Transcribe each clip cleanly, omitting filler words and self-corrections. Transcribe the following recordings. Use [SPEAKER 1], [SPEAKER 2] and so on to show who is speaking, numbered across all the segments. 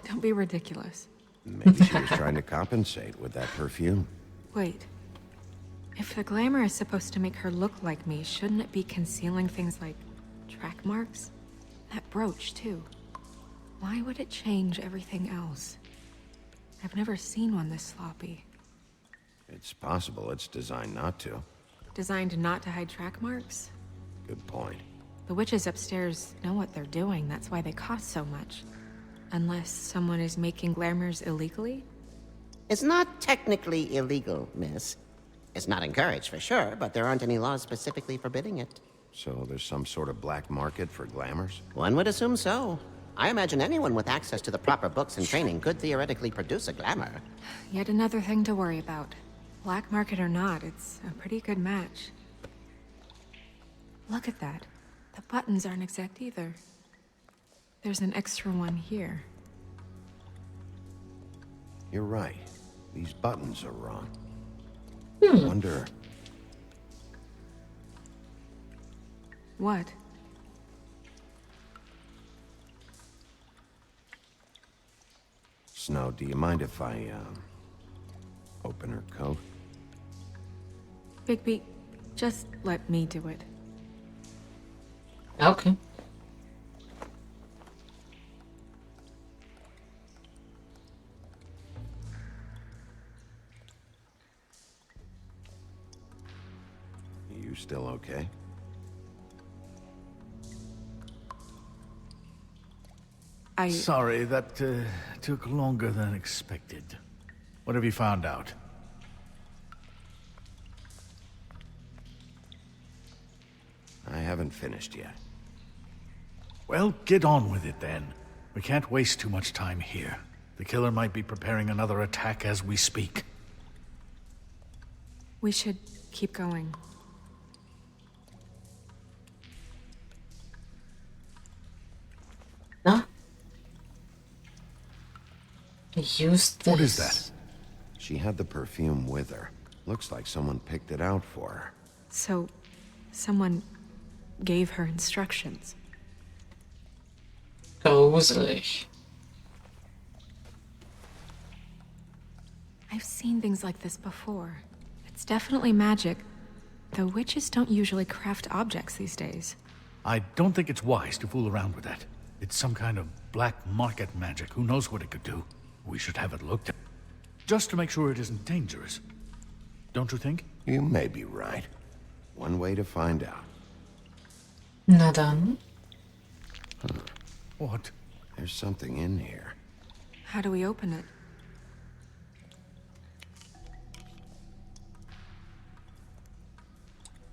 [SPEAKER 1] Don't be ridiculous.
[SPEAKER 2] Maybe she was trying to compensate with that perfume.
[SPEAKER 1] Wait. If the glamour is supposed to make her look like me, shouldn't it be concealing things like track marks? That brooch, too. Why would it change everything else? I've never seen one this sloppy.
[SPEAKER 2] It's possible it's designed not to.
[SPEAKER 1] Designed not to hide track marks?
[SPEAKER 2] Good point.
[SPEAKER 1] The witches upstairs know what they're doing, that's why they cost so much. Unless someone is making glamours illegally?
[SPEAKER 3] It's not technically illegal, miss. It's not encouraged for sure, but there aren't any laws specifically forbidding it.
[SPEAKER 2] So there's some sort of black market for glamours?
[SPEAKER 3] One would assume so. I imagine anyone with access to the proper books and training could theoretically produce a glamour.
[SPEAKER 1] Yet another thing to worry about. Black market or not, it's a pretty good match. Look at that. The buttons aren't exact either. There's an extra one here.
[SPEAKER 2] You're right. These buttons are wrong. I wonder...
[SPEAKER 1] What?
[SPEAKER 2] Snow, do you mind if I, open her coat?
[SPEAKER 1] Bigby, just let me do it.
[SPEAKER 4] Okay.
[SPEAKER 2] You still okay?
[SPEAKER 5] Sorry, that took longer than expected. What have you found out?
[SPEAKER 2] I haven't finished yet.
[SPEAKER 5] Well, get on with it then. We can't waste too much time here. The killer might be preparing another attack as we speak.
[SPEAKER 1] We should keep going.
[SPEAKER 4] Nah. Use this.
[SPEAKER 5] What is that?
[SPEAKER 2] She had the perfume with her. Looks like someone picked it out for her.
[SPEAKER 1] So, someone gave her instructions.
[SPEAKER 4] Gruselig.
[SPEAKER 1] I've seen things like this before. It's definitely magic, though witches don't usually craft objects these days.
[SPEAKER 5] I don't think it's wise to fool around with that. It's some kind of black market magic. Who knows what it could do? We should have it looked at. Just to make sure it isn't dangerous. Don't you think?
[SPEAKER 2] You may be right. One way to find out.
[SPEAKER 4] Na dann.
[SPEAKER 5] What?
[SPEAKER 2] There's something in here.
[SPEAKER 1] How do we open it?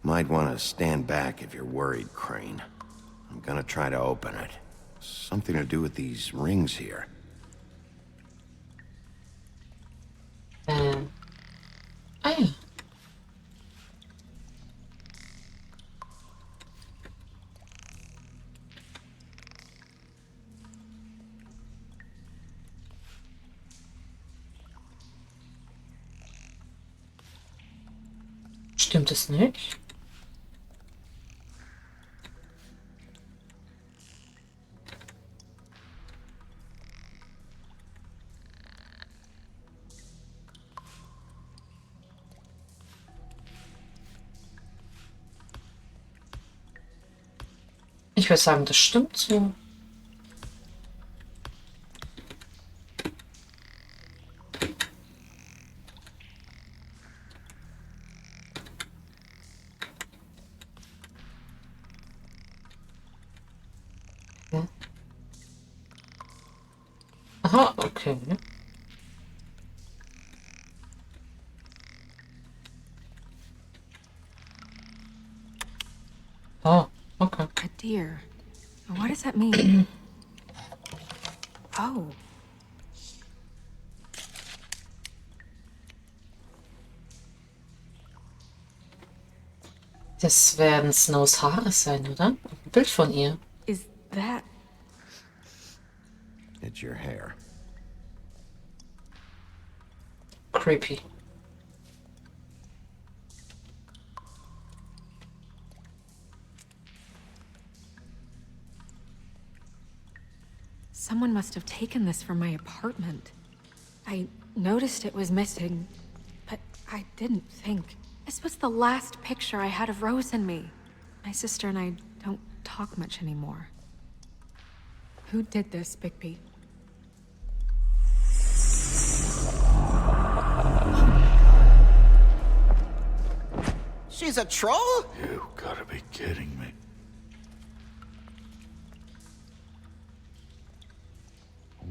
[SPEAKER 2] Might want to stand back if you're worried, Crane. I'm gonna try to open it. Something to do with these rings here.
[SPEAKER 4] Ah ja. Stimmt es nicht? Ich würde sagen, das stimmt so. Ja. Aha, okay. Oh, okay.
[SPEAKER 1] A deer. What does that mean? Oh.
[SPEAKER 4] Das werden Snows Haare sein, oder? Ein Bild von ihr.
[SPEAKER 1] Is that...
[SPEAKER 2] It's your hair.
[SPEAKER 4] Creepy.
[SPEAKER 1] Someone must have taken this from my apartment. I noticed it was missing, but I didn't think. This was the last picture I had of Rose and me. My sister and I don't talk much anymore. Who did this, Bigby?
[SPEAKER 3] She's a troll?
[SPEAKER 5] You gotta be kidding me.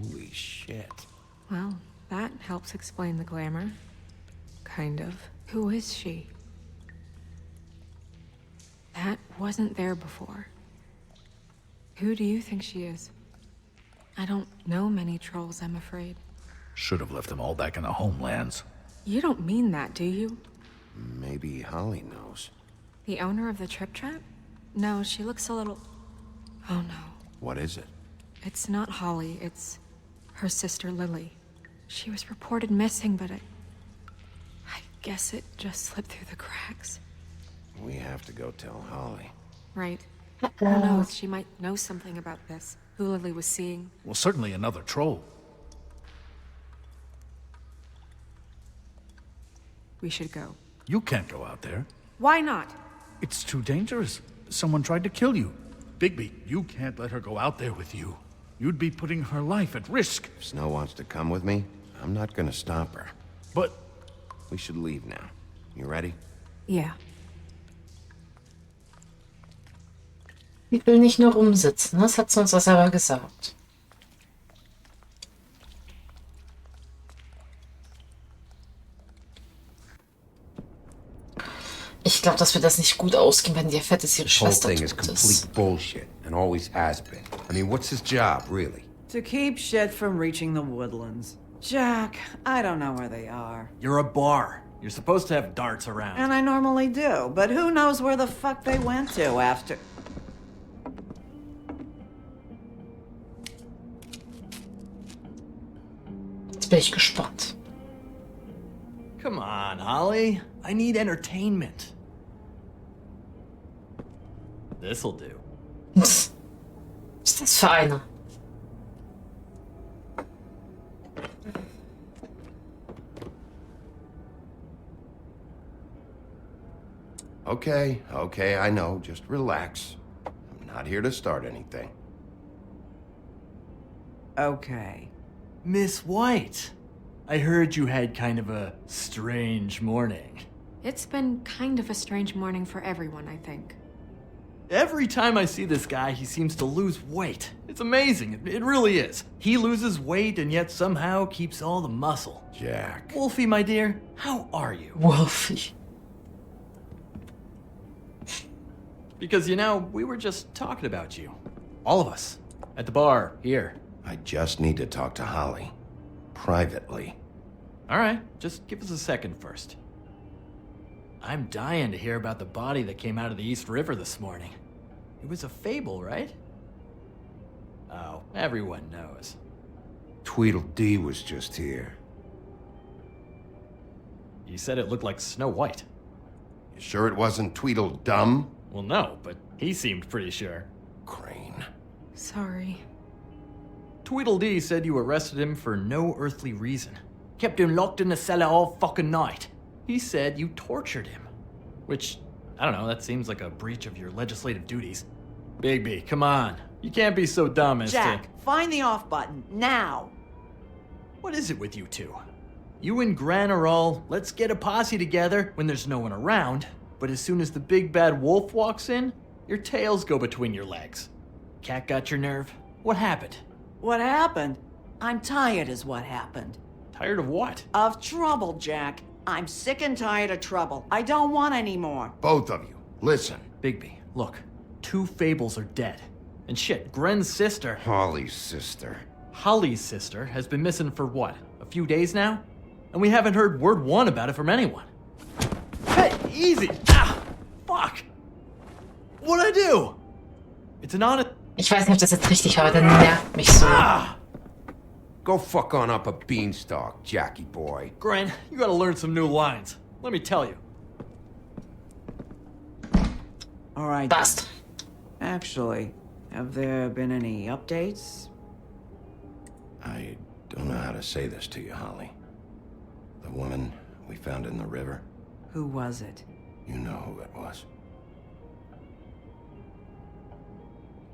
[SPEAKER 2] Holy shit.
[SPEAKER 1] Well, that helps explain the glamour. Kind of. Who is she? That wasn't there before. Who do you think she is? I don't know many trolls, I'm afraid.
[SPEAKER 5] Should have left them all back in the homelands.
[SPEAKER 1] You don't mean that, do you?
[SPEAKER 2] Maybe Holly knows.
[SPEAKER 1] The owner of the Trip Trap? No, she looks a little... Oh no.
[SPEAKER 2] What is it?
[SPEAKER 1] It's not Holly, it's her sister Lily. She was reported missing, but I guess it just slipped through the cracks.
[SPEAKER 2] We have to go tell Holly.
[SPEAKER 1] Right. Who knows, she might know something about this. Who Lily was seeing.
[SPEAKER 5] Well, certainly another troll.
[SPEAKER 1] We should go.
[SPEAKER 5] You can't go out there.
[SPEAKER 1] Why not?
[SPEAKER 5] It's too dangerous. Someone tried to kill you. Bigby, you can't let her go out there with you. You'd be putting her life at risk.
[SPEAKER 2] If Snow wants to come with me, I'm not gonna stop her.
[SPEAKER 5] But
[SPEAKER 2] We should leave now. You ready?
[SPEAKER 1] Yeah.
[SPEAKER 4] Ich will nicht nur rumsitzen, das hat sie uns das aber gesagt. Ich glaube, dass wir das nicht gut ausgehen, wenn die erfährt, dass ihre
[SPEAKER 6] This whole
[SPEAKER 4] Schwester
[SPEAKER 6] thing is
[SPEAKER 4] tot
[SPEAKER 6] complete
[SPEAKER 4] ist.
[SPEAKER 6] bullshit and always has been. I mean, what's his job, really?
[SPEAKER 7] To keep shit from reaching the woodlands. Jack, I don't know where they are.
[SPEAKER 8] You're a bar. You're supposed to have darts around.
[SPEAKER 7] And I normally do, but who knows where the fuck they went to after...
[SPEAKER 4] Jetzt bin ich gespannt.
[SPEAKER 8] Come on, Holly. I need entertainment. This'll do.
[SPEAKER 4] Was ist das für einer?
[SPEAKER 2] Okay, I know. Just relax. I'm not here to start anything.
[SPEAKER 7] Okay.
[SPEAKER 8] Miss White, I heard you had kind of a strange morning.
[SPEAKER 1] It's been kind of a strange morning for everyone, I think.
[SPEAKER 8] Every time I see this guy, he seems to lose weight. It's amazing. It really is. He loses weight and yet somehow keeps all the muscle.
[SPEAKER 2] Jack.
[SPEAKER 8] Wolfie, my dear, how are you?
[SPEAKER 4] Wolfie.
[SPEAKER 8] Because, you know, we were just talking about you. All of us. At the bar, here.
[SPEAKER 2] I just need to talk to Holly. Privately.
[SPEAKER 8] All right, just give us a second first. I'm dying to hear about the body that came out of the East River this morning. It was a fable, right? Oh, everyone knows.
[SPEAKER 6] Tweedledee was just here.
[SPEAKER 8] You said it looked like Snow White.
[SPEAKER 2] You sure it wasn't Tweedledum?
[SPEAKER 8] Well, no, but he seemed pretty sure.
[SPEAKER 2] Crane.
[SPEAKER 1] Sorry.
[SPEAKER 8] Tweedledee said you arrested him for no earthly reason. Kept him locked in the cellar all fucking night. He said you tortured him. Which, I don't know, that seems like a breach of your legislative duties. Bigby, come on. You can't be so dumb as
[SPEAKER 7] Jack,
[SPEAKER 8] to...
[SPEAKER 7] find the off button, now!
[SPEAKER 8] What is it with you two? You and Gran are all, let's get a posse together when there's no one around, but as soon as the big bad wolf walks in, your tails go between your legs. Cat got your nerve? What happened?
[SPEAKER 7] What happened? I'm tired is what happened.
[SPEAKER 8] Tired of what?
[SPEAKER 7] Of trouble, Jack. I'm sick and tired of trouble. I don't want any more.
[SPEAKER 2] Both of you, listen.
[SPEAKER 8] Bigby, look. 2 fables are dead. And shit, Gren's sister,
[SPEAKER 6] Holly's sister.
[SPEAKER 8] Holly's sister, has been missing for what, a few days now? And we haven't heard word one about it from anyone. Hey, easy! Ah! Fuck! What'd I do? It's an honest...
[SPEAKER 4] Ich weiß nicht, ob das jetzt richtig war, aber der nervt mich so.
[SPEAKER 8] Ah!
[SPEAKER 6] Go fuck on up a beanstalk, Jackie boy.
[SPEAKER 8] Gren, you gotta learn some new lines. Let me tell you.
[SPEAKER 7] All right.
[SPEAKER 4] Passt.
[SPEAKER 7] Actually, have there been any updates?
[SPEAKER 2] I don't know how to say this to you, Holly. The woman we found in the river,
[SPEAKER 7] Who was it?
[SPEAKER 2] you know who it was.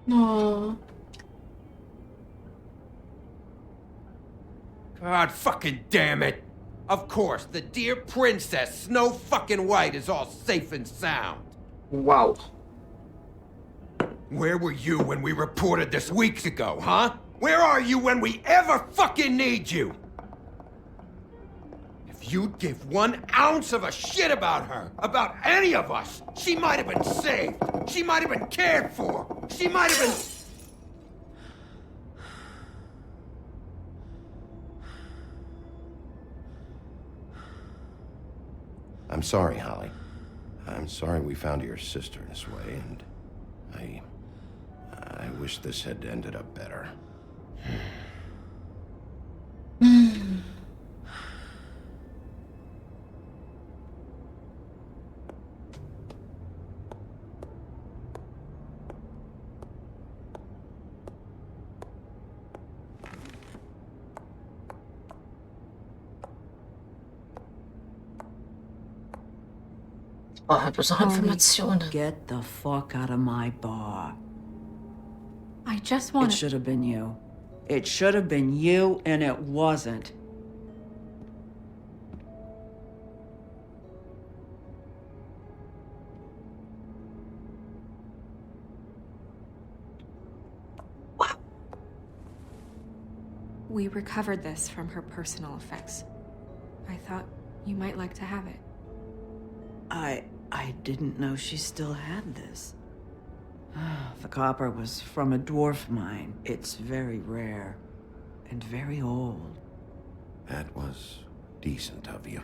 [SPEAKER 4] No.
[SPEAKER 6] God fucking damn it! Of course, the dear princess, Snow fucking White, is all safe and sound.
[SPEAKER 4] Wow.
[SPEAKER 6] Where were you when we reported this weeks ago, huh? Where are you when we ever fucking need you? If you'd give 1 ounce of a shit about her, about any of us, she might have been saved. She might have been cared for. She might have been...
[SPEAKER 2] I'm sorry, Holly. I'm sorry we found your sister this way, and I wish this had ended up better.
[SPEAKER 4] Oh, hat bloß noch Informationen.
[SPEAKER 7] Get the fuck out of my bar.
[SPEAKER 1] I just
[SPEAKER 7] It
[SPEAKER 1] want
[SPEAKER 7] should have been you. It should have been you, and it wasn't.
[SPEAKER 1] We recovered this from her personal effects. I thought you might like to have it.
[SPEAKER 7] I didn't know she still had this. The copper was from a dwarf mine. It's very rare and very old.
[SPEAKER 2] That was decent of you.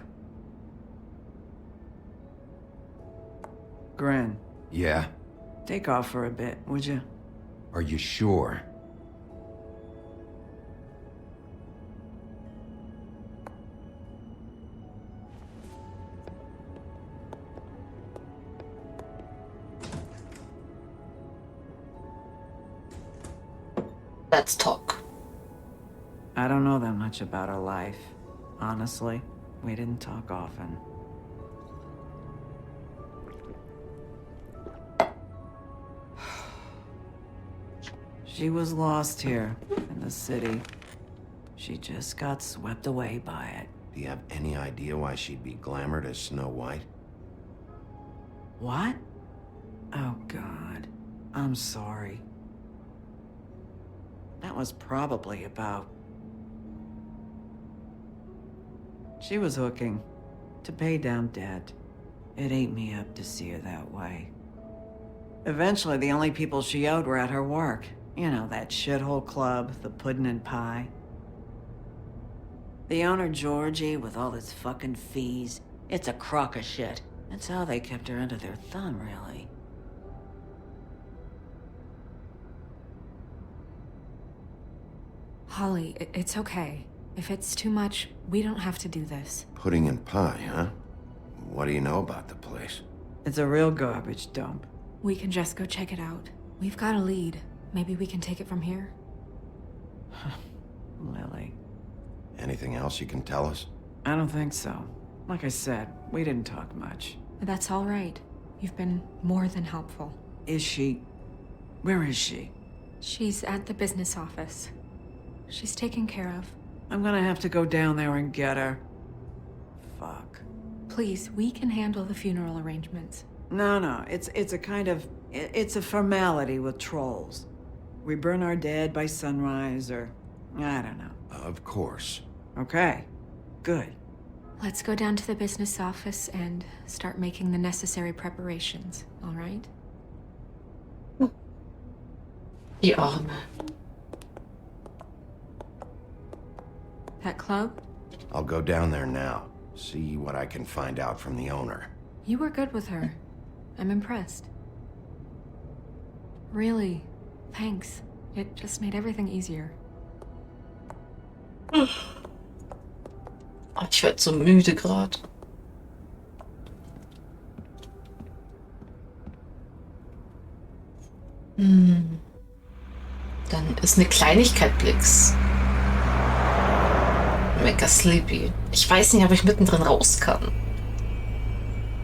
[SPEAKER 7] Gren,
[SPEAKER 6] Yeah?
[SPEAKER 7] take off for a bit, would you?
[SPEAKER 6] Are you sure?
[SPEAKER 4] Let's talk.
[SPEAKER 7] I don't know that much about her life. Honestly, we didn't talk often. She was lost here in the city. She just got swept away by it.
[SPEAKER 2] Do you have any idea why she'd be glamored as Snow White?
[SPEAKER 7] What? Oh, God. I'm sorry. That was probably about... She was hooking to pay down debt. It ate me up to see her that way. Eventually, the only people she owed were at her work. You know, that shithole club, the Puddin' and Pie. The owner, Georgie, with all his fucking fees. It's a crock of shit. That's how they kept her under their thumb, really.
[SPEAKER 1] Holly, it's okay. If it's too much, we don't have to do this.
[SPEAKER 2] Pudding and pie, huh? What do you know about the place?
[SPEAKER 7] It's a real garbage dump.
[SPEAKER 1] We can just go check it out. We've got a lead. Maybe we can take it from here.
[SPEAKER 7] Lily.
[SPEAKER 2] Anything else you can tell us?
[SPEAKER 7] I don't think so. Like I said, we didn't talk much.
[SPEAKER 1] That's all right. You've been more than helpful.
[SPEAKER 7] Is she... Where is she?
[SPEAKER 1] She's at the business office. She's taken care of.
[SPEAKER 7] I'm gonna have to go down there and get her. Fuck.
[SPEAKER 1] Please, we can handle the funeral arrangements.
[SPEAKER 7] No, it's a kind of... It's a formality with trolls. We burn our dead by sunrise, or... I don't know.
[SPEAKER 2] Of course.
[SPEAKER 7] Okay. Good.
[SPEAKER 1] Let's go down to the business office and start making the necessary preparations, all right?
[SPEAKER 4] Die Arme.
[SPEAKER 1] That club?
[SPEAKER 2] I'll go down there now. See what I can find out from the owner.
[SPEAKER 1] You were good with her. I'm impressed. Really, thanks. It just made everything easier.
[SPEAKER 4] Oh, ich werde so müde gerade. Dann ist eine Kleinigkeit, Blix. Mega sleepy. Ich weiß nicht, ob ich mittendrin raus kann.